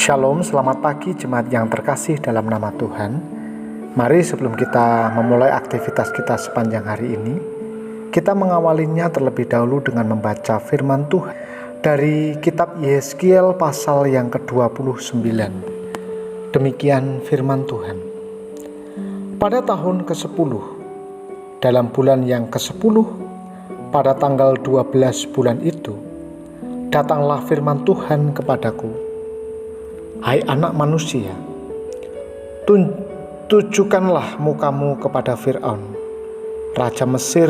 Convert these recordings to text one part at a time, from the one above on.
Shalom, selamat pagi jemaat yang terkasih dalam nama Tuhan. Mari sebelum kita memulai aktivitas kita sepanjang hari ini, kita mengawalinya terlebih dahulu dengan membaca firman Tuhan dari kitab Yehezkiel pasal yang ke-29. Demikian firman Tuhan. Pada tahun ke-10, dalam bulan yang ke-10, pada tanggal 12 bulan itu, datanglah firman Tuhan kepadaku. Hai anak manusia, tujukanlah mukamu kepada Fir'aun, raja Mesir,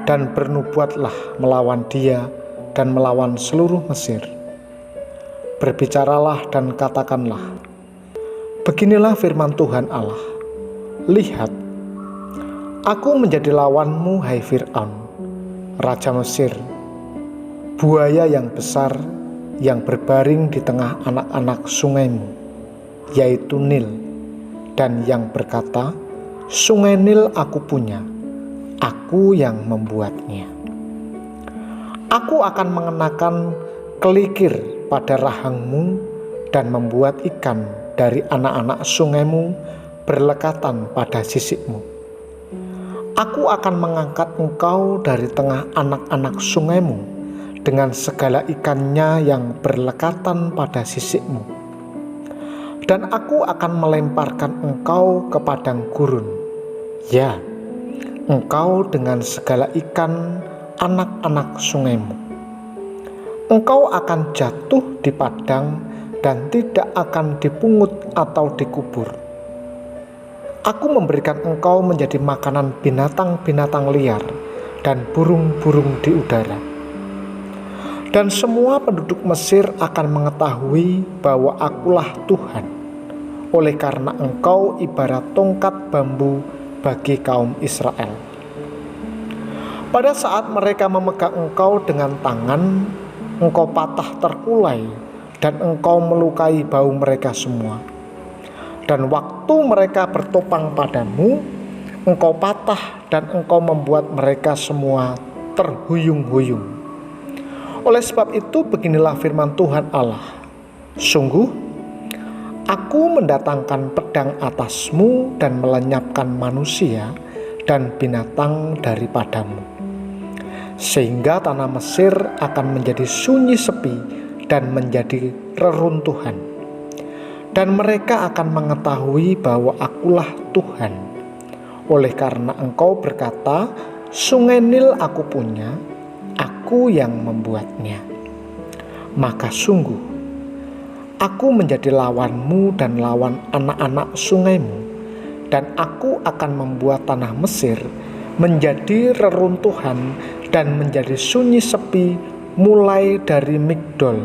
dan bernubuatlah melawan dia dan melawan seluruh Mesir. Berbicaralah dan katakanlah, beginilah firman Tuhan Allah, lihat, aku menjadi lawanmu hai Fir'aun, raja Mesir, buaya yang besar yang berbaring di tengah anak-anak sungaimu, yaitu Nil, dan yang berkata, sungai Nil aku punya, aku yang membuatnya. Aku akan mengenakan kelikir pada rahangmu dan membuat ikan dari anak-anak sungaimu berlekatan pada sisikmu. Aku akan mengangkat engkau dari tengah anak-anak sungaimu dengan segala ikannya yang berlekatan pada sisikmu. Dan aku akan melemparkan engkau ke padang gurun. Ya, engkau dengan segala ikan anak-anak sungaimu. Engkau akan jatuh di padang dan tidak akan dipungut atau dikubur. Aku memberikan engkau menjadi makanan binatang-binatang liar dan burung-burung di udara. Dan semua penduduk Mesir akan mengetahui bahwa akulah Tuhan, oleh karena engkau ibarat tongkat bambu bagi kaum Israel. Pada saat mereka memegang engkau dengan tangan, engkau patah terkulai dan engkau melukai bau mereka semua. Dan waktu mereka bertopang padamu, engkau patah dan engkau membuat mereka semua terhuyung-huyung. Oleh sebab itu beginilah firman Tuhan Allah, sungguh aku mendatangkan pedang atasmu dan melenyapkan manusia dan binatang daripadamu, sehingga tanah Mesir akan menjadi sunyi sepi dan menjadi reruntuhan. Dan mereka akan mengetahui bahwa akulah Tuhan, oleh karena engkau berkata, sungai Nil aku punya, aku yang membuatnya. Maka sungguh aku menjadi lawanmu dan lawan anak-anak sungaimu, dan aku akan membuat tanah Mesir menjadi reruntuhan dan menjadi sunyi sepi mulai dari Migdol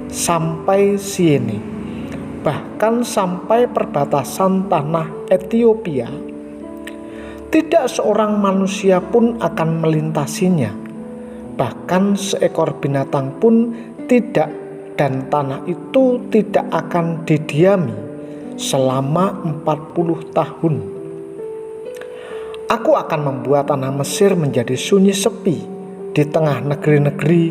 sampai Siene, bahkan sampai perbatasan tanah Etiopia. Tidak seorang manusia pun akan melintasinya, bahkan seekor binatang pun tidak, dan tanah itu tidak akan didiami selama 40 tahun. Aku akan membuat tanah Mesir menjadi sunyi sepi di tengah negeri-negeri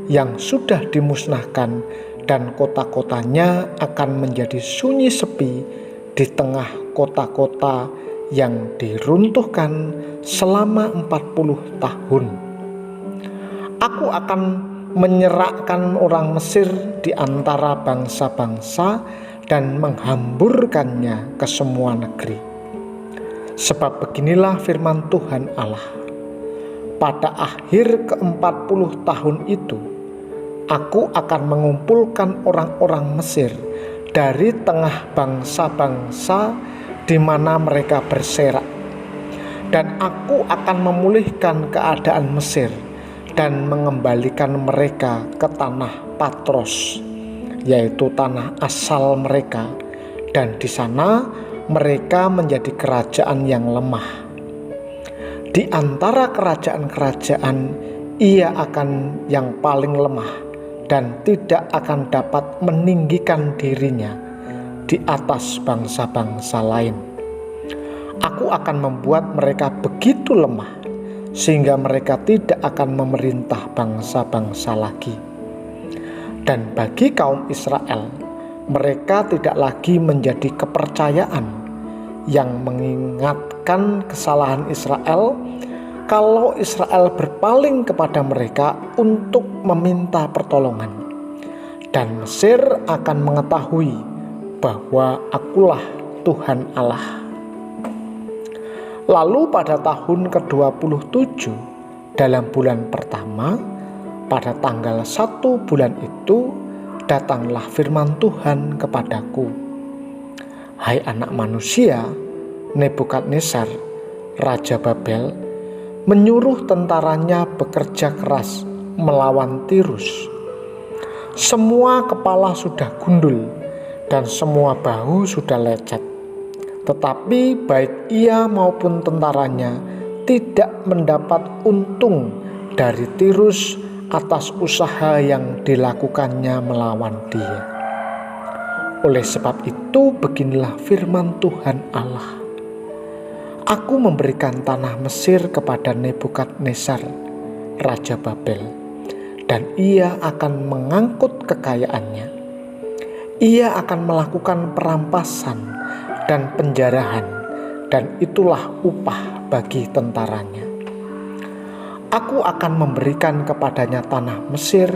yang sudah dimusnahkan, dan kota-kotanya akan menjadi sunyi sepi di tengah kota-kota yang diruntuhkan selama 40 tahun. Aku akan menyerahkan orang Mesir di antara bangsa-bangsa dan menghamburkannya ke semua negeri. Sebab beginilah firman Tuhan Allah, pada akhir ke-40 tahun itu, aku akan mengumpulkan orang-orang Mesir dari tengah bangsa-bangsa di mana mereka berserak, dan aku akan memulihkan keadaan Mesir dan mengembalikan mereka ke tanah Patros, yaitu tanah asal mereka, dan di sana mereka menjadi kerajaan yang lemah. Di antara kerajaan-kerajaan, ia akan yang paling lemah dan tidak akan dapat meninggikan dirinya di atas bangsa-bangsa lain. Aku akan membuat mereka begitu lemah sehingga mereka tidak akan memerintah bangsa-bangsa lagi. Dan bagi kaum Israel, Mereka tidak lagi menjadi kepercayaan yang mengingatkan kesalahan Israel kalau Israel berpaling kepada mereka untuk meminta pertolongan. Dan Mesir akan mengetahui bahwa akulah Tuhan Allah. Lalu pada tahun ke-27 dalam bulan pertama, pada tanggal 1 bulan itu, datanglah firman Tuhan kepadaku. Hai anak manusia, Nebukadnezar, Raja Babel, menyuruh tentaranya bekerja keras melawan Tirus. Semua kepala sudah gundul dan semua bahu sudah lecet. Tetapi baik ia maupun tentaranya tidak mendapat untung dari Tirus atas usaha yang dilakukannya melawan dia. Oleh sebab itu beginilah firman Tuhan Allah. Aku memberikan tanah Mesir kepada Nebukadnezar, Raja Babel, dan ia akan mengangkut kekayaannya. Ia akan melakukan perampasan dan penjarahan, dan itulah upah bagi tentaranya. Aku akan memberikan kepadanya tanah Mesir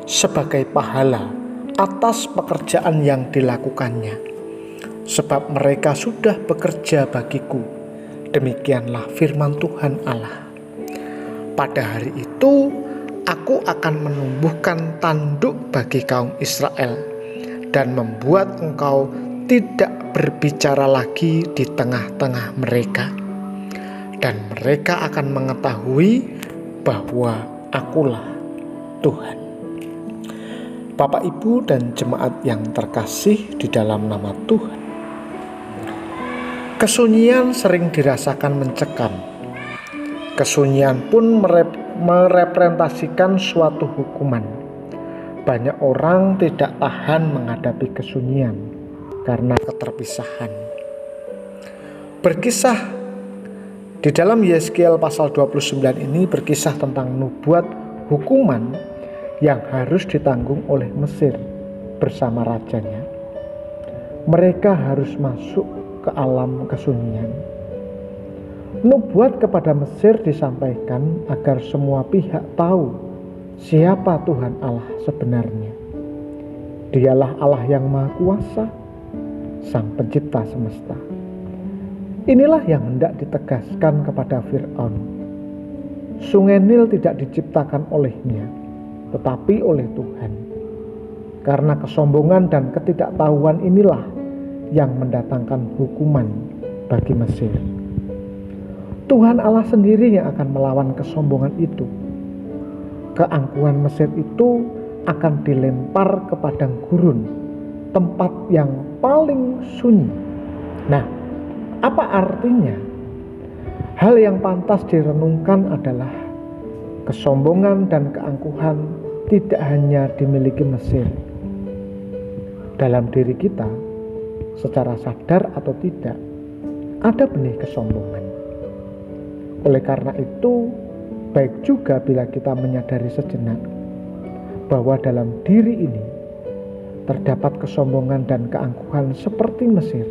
sebagai pahala atas pekerjaan yang dilakukannya, sebab mereka sudah bekerja bagiku. Demikianlah firman Tuhan Allah. Pada hari itu, aku akan menumbuhkan tanduk bagi kaum Israel dan membuat engkau tidak berbicara lagi di tengah-tengah mereka, dan mereka akan mengetahui bahwa akulah Tuhan. Bapak, Ibu, dan jemaat yang terkasih di dalam nama Tuhan, kesunyian sering dirasakan mencekam. Kesunyian pun merepresentasikan suatu hukuman. Banyak orang tidak tahan menghadapi kesunyian karena keterpisahan. Berkisah di dalam Yeskiel pasal 29 ini berkisah tentang nubuat hukuman yang harus ditanggung oleh Mesir bersama rajanya. Mereka harus masuk ke alam kesunyian. Nubuat kepada Mesir disampaikan agar semua pihak tahu siapa Tuhan Allah sebenarnya. Dialah Allah yang Maha Kuasa, Sang Pencipta semesta. Inilah yang hendak ditegaskan kepada Fir'aun. Sungai Nil tidak diciptakan olehnya, tetapi oleh Tuhan. Karena kesombongan dan ketidaktahuan inilah yang mendatangkan hukuman bagi Mesir. Tuhan Allah sendiri yang akan melawan kesombongan itu. Keangkuhan Mesir itu akan dilempar ke padang gurun, tempat yang paling sunyi. Nah, apa artinya? Hal yang pantas direnungkan adalah kesombongan dan keangkuhan tidak hanya dimiliki Mesir. Dalam diri kita, secara sadar atau tidak, ada benih kesombongan. Oleh karena itu, baik juga bila kita menyadari sejenak bahwa dalam diri ini terdapat kesombongan dan keangkuhan seperti Mesir.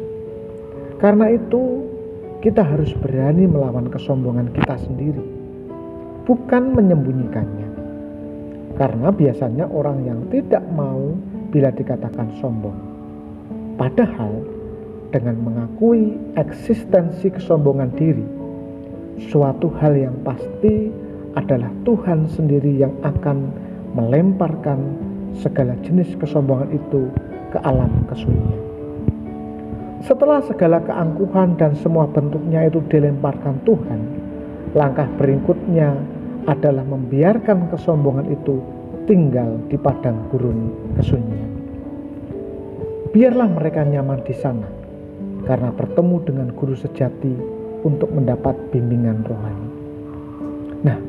Karena itu, kita harus berani melawan kesombongan kita sendiri, bukan menyembunyikannya. Karena biasanya orang yang tidak mau bila dikatakan sombong. Padahal dengan mengakui eksistensi kesombongan diri, suatu hal yang pasti adalah Tuhan sendiri yang akan melemparkan segala jenis kesombongan itu ke alam kesunyian. Setelah segala keangkuhan dan semua bentuknya itu dilemparkan Tuhan, langkah berikutnya adalah membiarkan kesombongan itu tinggal di padang gurun kesunyian. Biarlah mereka nyaman di sana, karena bertemu dengan guru sejati untuk mendapat bimbingan rohani. Nah,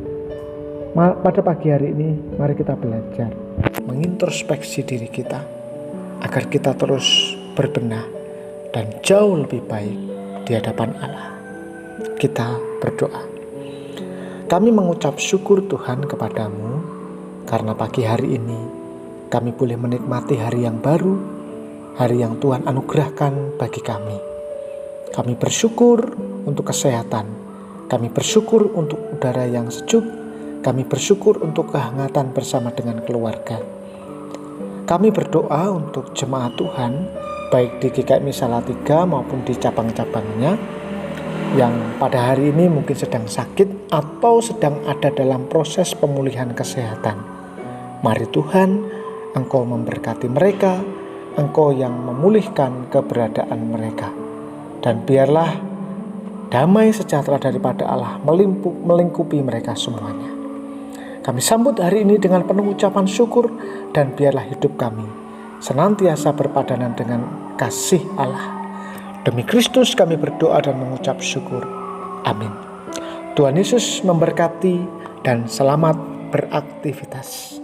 pada pagi hari ini mari kita belajar mengintrospeksi diri kita agar kita terus berbenah dan jauh lebih baik di hadapan Allah. Kita berdoa. Kami mengucap syukur Tuhan kepadamu karena pagi hari ini kami boleh menikmati hari yang baru hari yang Tuhan anugerahkan bagi kami. Kami bersyukur untuk kesehatan, kami bersyukur untuk udara yang sejuk, kami bersyukur untuk kehangatan bersama dengan keluarga. Kami berdoa untuk jemaat Tuhan, baik di GKMI Salatiga maupun di cabang-cabangnya, yang pada hari ini mungkin sedang sakit atau sedang ada dalam proses pemulihan kesehatan. Mari Tuhan, Engkau memberkati mereka, Engkau yang memulihkan keberadaan mereka. Dan biarlah damai sejahtera daripada Allah melingkupi mereka semuanya. Kami sambut hari ini dengan penuh ucapan syukur, dan biarlah hidup kami senantiasa berpadanan dengan kasih Allah. Demi Kristus kami berdoa dan mengucap syukur. Amin. Tuhan Yesus memberkati dan selamat beraktivitas.